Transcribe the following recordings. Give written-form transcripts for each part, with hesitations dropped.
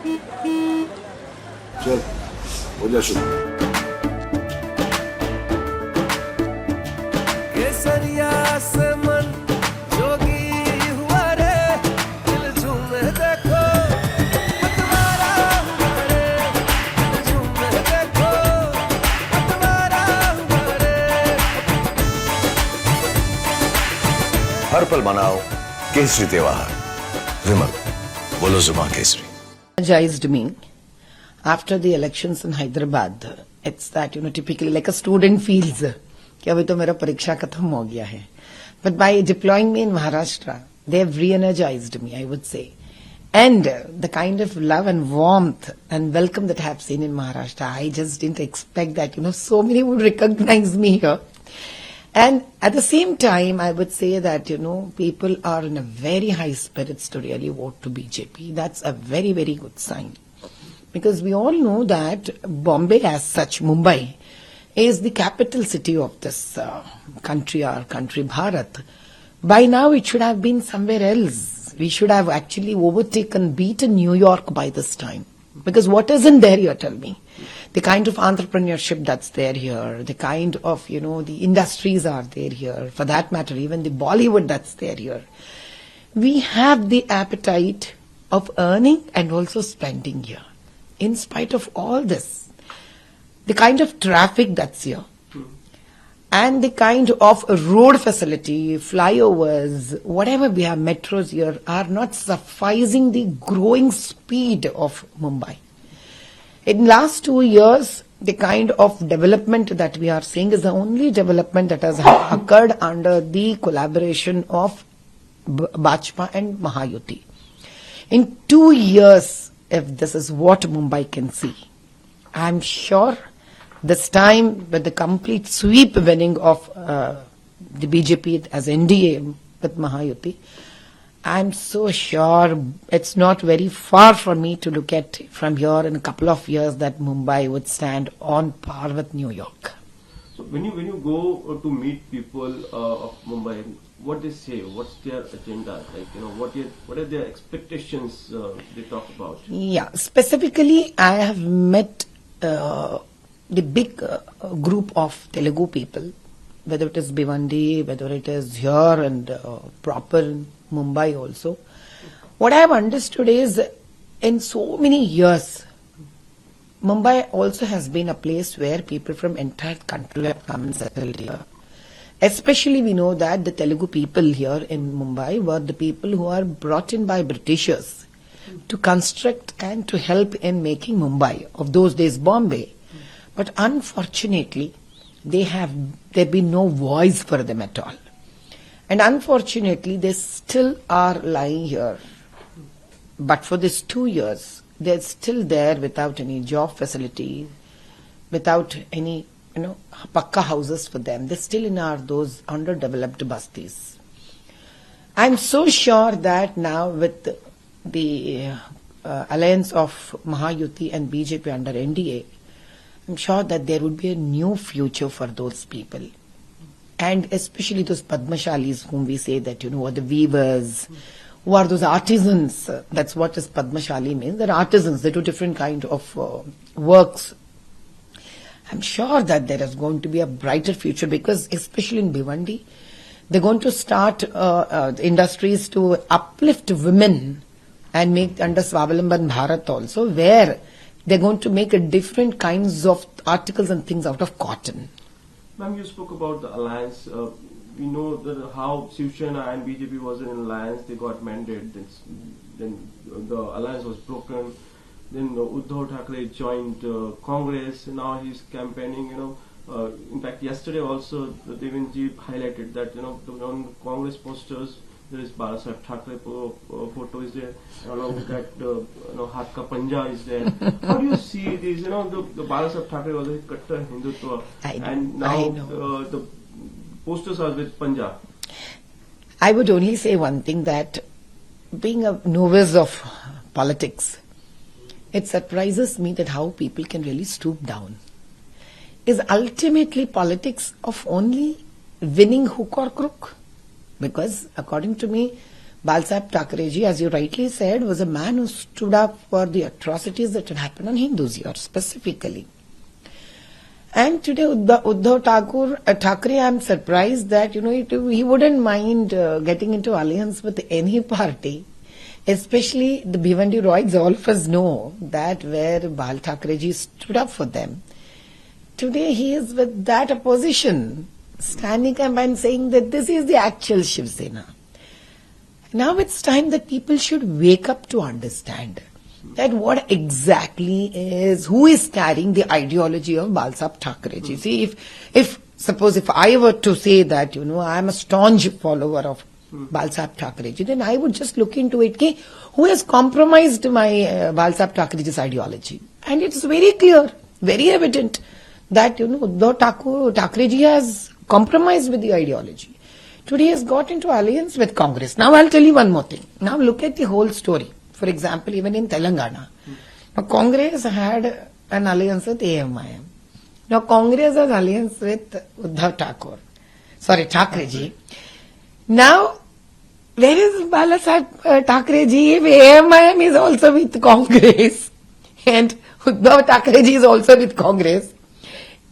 चल हो जा शुरू. केसरिया से मन जोगी हुआ रे, दिल झूमे देखो पतवारा हुआ रे, दिल झूमे देखो पतवारा हुआ रे. हर पल मनाओ केसरी त्योहार. विमल बोलो जुबान Kesari. Energized me after the elections in Hyderabad. It's that, typically like a student feels कि अभी तो मेरा परीक्षा खत्म हो गया है. But by deploying me in Maharashtra, they have re-energized me, I would say. And the kind of love and warmth and welcome that I have seen in Maharashtra, I just didn't expect that, so many would recognize me here. And at the same time, I would say that, people are in a very high spirits to really vote to BJP. That's a very, very good sign. Because we all know that Bombay as such, Mumbai, is the capital city of this country, our country, Bharat. By now, it should have been somewhere else. We should have actually overtaken, beaten New York by this time. Because what isn't there here, tell me? The kind of entrepreneurship that's there here, the kind of, the industries are there here, for that matter, even the Bollywood that's there here. We have the appetite of earning and also spending here. In spite of all this, the kind of traffic that's here, and the kind of road facility, flyovers, whatever we have, metros here, are not sufficing the growing speed of Mumbai. In last 2 years, the kind of development that we are seeing is the only development that has occurred under the collaboration of Bajpa and Mahayuti. In 2 years, if this is what Mumbai can see, I'm sure this time with the complete sweep winning of the BJP as NDA with Mahayuti, I'm so sure it's not very far from me to look at from here in a couple of years that Mumbai would stand on par with New York. So when you go to meet people of Mumbai, what they say, what's their agenda? Like, what are their expectations they talk about? Yeah, specifically I have met the big group of Telugu people, whether it is Bhiwandi, whether it is here and proper Mumbai also. What I have understood is, in so many years, Mumbai also has been a place where people from entire country have come and settled here. Especially we know that the Telugu people here in Mumbai were the people who are brought in by Britishers to construct and to help in making Mumbai, of those days Bombay. But unfortunately, there been no voice for them at all. And unfortunately, they still are lying here. But for these 2 years, they're still there without any job facility, without any, pakka houses for them. They're still in those underdeveloped bastis. I'm so sure that now with the alliance of Mahayuti and BJP under NDA, I'm sure that there would be a new future for those people. And especially those Padmashalis whom we say that, are the weavers, who are those artisans. That's what this Padmashali means. They're artisans. They do different kind of works. I'm sure that there is going to be a brighter future because especially in Bhiwandi, they're going to start industries to uplift women and make under Swabalamban Bharat also, where they're going to make a different kinds of articles and things out of cotton. Ma'am, you spoke about the alliance. We know that how Shiv Sena and BJP was in an alliance. They got mandated. Then the alliance was broken. Then Uddhav Thackeray joined Congress. Now he's campaigning. In fact, yesterday also, Devenji highlighted that on Congress posters there is Bharat Thackeray photo is there, along with that Hath Ka Panja is there. How do you see these? The Bharat Thackeray was a Kattar Hindutva, and now the posters are with Panja. I would only say one thing, that being a novice of politics, it surprises me that how people can really stoop down. Is ultimately politics of only winning hook or crook? Because according to me, Bal Thackeray ji, as you rightly said, was a man who stood up for the atrocities that had happened on Hindus here specifically. And today, Uddhav Thackeray, I'm surprised that, he wouldn't mind getting into alliance with any party, especially the Bhiwandi Roys. All of us know that where Bal Thackeray ji stood up for them. Today, he is with that opposition, standing up and saying that this is the actual Shiv Sena. Now it's time that people should wake up to understand that what exactly is, who is carrying the ideology of Bal Thackeray ji. See, suppose if I were to say that, I am a staunch follower of Bal Thackeray ji, then I would just look into it, who has compromised my Bal Thackeray ji's ideology. And it's very clear, very evident that, Uddhav Thackeray ji has compromised with the ideology. Today he has got into alliance with Congress. Now I'll tell you one more thing. Now look at the whole story. For example, even in Telangana, now Congress had an alliance with AMIM. Now Congress has alliance with Uddhav Thackeray ji. Now, where is Bal Thackeray ji if AMIM is also with Congress and Uddhav Thackeray ji is also with Congress?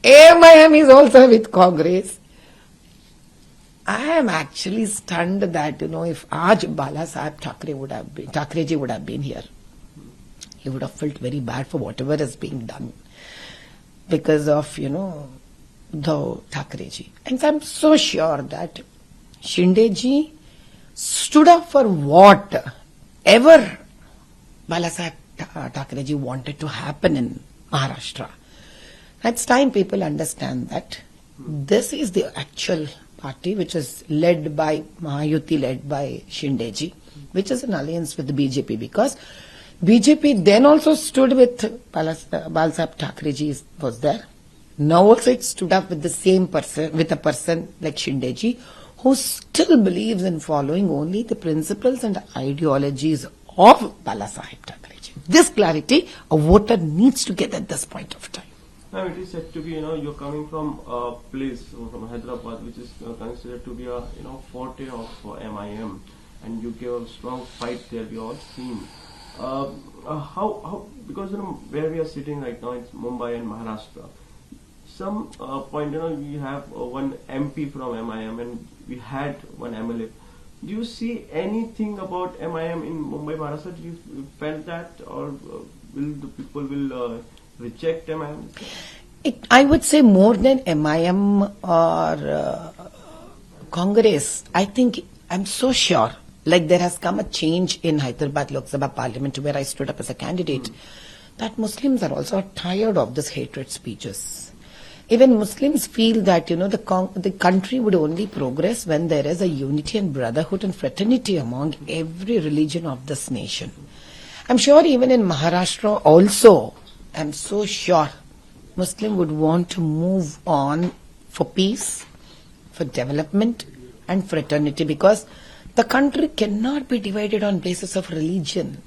AMIM is also with Congress. I am actually stunned that, if Aaj Bala Sahib Thackeray ji would have been here, he would have felt very bad for whatever is being done because of, Uddhav Thackeray ji. And I'm so sure that Shinde ji stood up for whatever Bala Sahib Thackeray ji wanted to happen in Maharashtra. It's time people understand that this is the actual party which is led by Mahayuti, led by Shinde ji, which is an alliance with the BJP, because BJP then also stood with Bal Thackeray ji was there. Now also it stood up with the same person, with a person like Shinde ji, who still believes in following only the principles and ideologies of Bala Sahib Thackeray ji. This clarity a voter needs to get at this point of time. Now it is said to be, you're coming from a place, from Hyderabad, which is considered to be a, forte of MIM, and you gave a strong fight there, we all seen. How, because, where we are sitting right now, it's Mumbai and Maharashtra. Some point, we have one MP from MIM and we had one MLA. Do you see anything about MIM in Mumbai, Maharashtra? Do you felt that, or will the people reject MIM? I would say more than MIM or Congress. I think, I'm so sure, like there has come a change in Hyderabad Lok Sabha Parliament where I stood up as a candidate, that Muslims are also tired of this hatred speeches. Even Muslims feel that, the country would only progress when there is a unity and brotherhood and fraternity among every religion of this nation. I'm sure even in Maharashtra also, I'm so sure Muslim would want to move on for peace, for development and fraternity, because the country cannot be divided on basis of religion.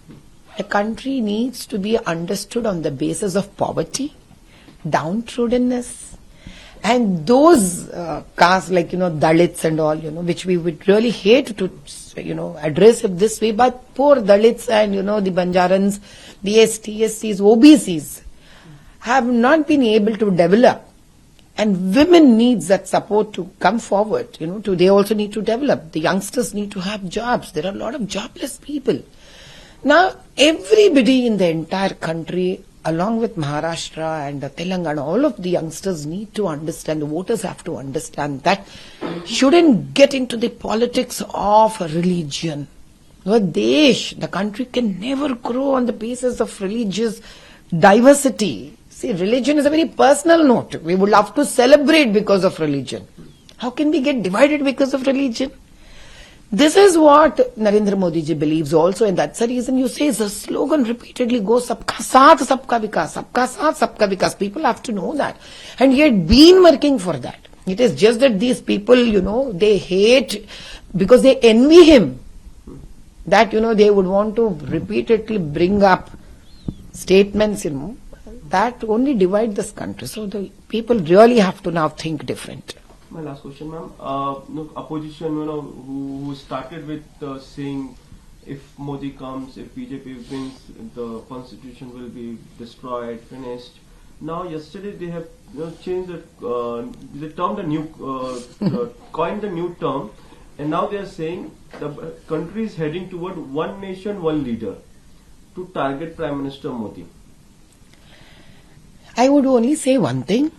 A country needs to be understood on the basis of poverty, downtroddenness, and those castes like, Dalits and all, which we would really hate to, address it this way, but poor Dalits and, the Banjarans, the STs, OBCs, have not been able to develop, and women needs that support to come forward. They also need to develop. The youngsters need to have jobs. There are a lot of jobless people. Now, everybody in the entire country, along with Maharashtra and Telangana, all of the youngsters need to understand, the voters have to understand that shouldn't get into the politics of religion. The country can never grow on the basis of religious diversity. See, religion is a very personal note. We would love to celebrate because of religion. How can we get divided because of religion? This is what Narendra Modi ji believes also, and that's the reason you say the slogan repeatedly goes, Sabka Saath, Sabka Vikas, Sabka Saath, Sabka Vikas. People have to know that. And he had been working for that. It is just that these people, they hate because they envy him. That, they would want to repeatedly bring up statements, that only divide this country. So the people really have to now think different. My last question, ma'am. Opposition, who started with saying if Modi comes, if BJP wins, the constitution will be destroyed, finished. Now, yesterday they have changed they termed a new, coined the new term, and now they are saying the country is heading toward one nation, one leader to target Prime Minister Modi. I would only say one thing.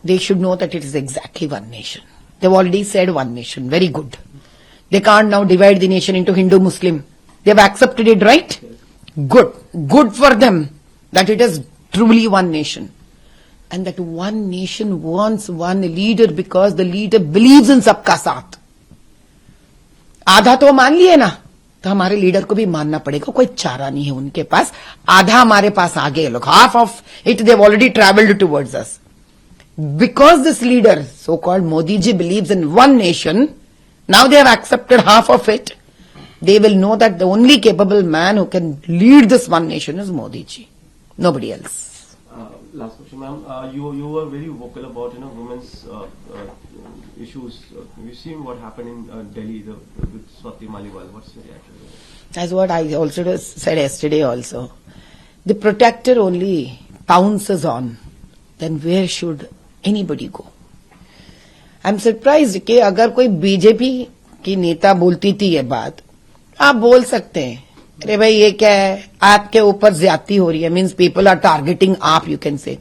They should know that it is exactly one nation. They've already said one nation. Very good. They can't now divide the nation into Hindu, Muslim. They've accepted it, right? Good. Good for them that it is truly one nation. And that one nation wants one leader because the leader believes in सबका साथ. आधा तो मान लिए ना, तो हमारे leader को भी मानना पड़ेगा. कोई चारा नहीं है उनके पास. आधा हमारे पास आ गए लोग. Half of it they've already traveled towards us. Because this leader, so-called Modi ji, believes in one nation, now they have accepted half of it. They will know that the only capable man who can lead this one nation is Modi ji. Nobody else. Last question, ma'am. You were very vocal about women's issues. We've seen what happened in Delhi with Swati Maliwal. What's your reaction to that? That's what I also said yesterday also. The protector only pounces on. Then where should anybody go? I'm surprised कि अगर कोई BJP की नेता बोलती थी ये बात, आप बोल सकते हैं, अरे भाई ये क्या है, आपके ऊपर ज्यादती हो रही है, मीन्स पीपल आर टारगेटिंग आप, you can say.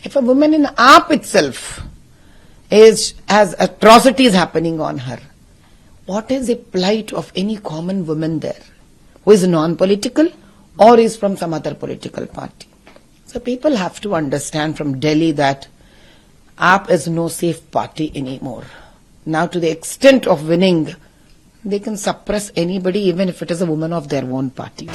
If a woman in आप itself has atrocities happening on her, what is the plight of any common woman there who is non-political or is from some other political party? So people have to understand from Delhi that AAP is no safe party anymore. Now to the extent of winning, they can suppress anybody even if it is a woman of their own party.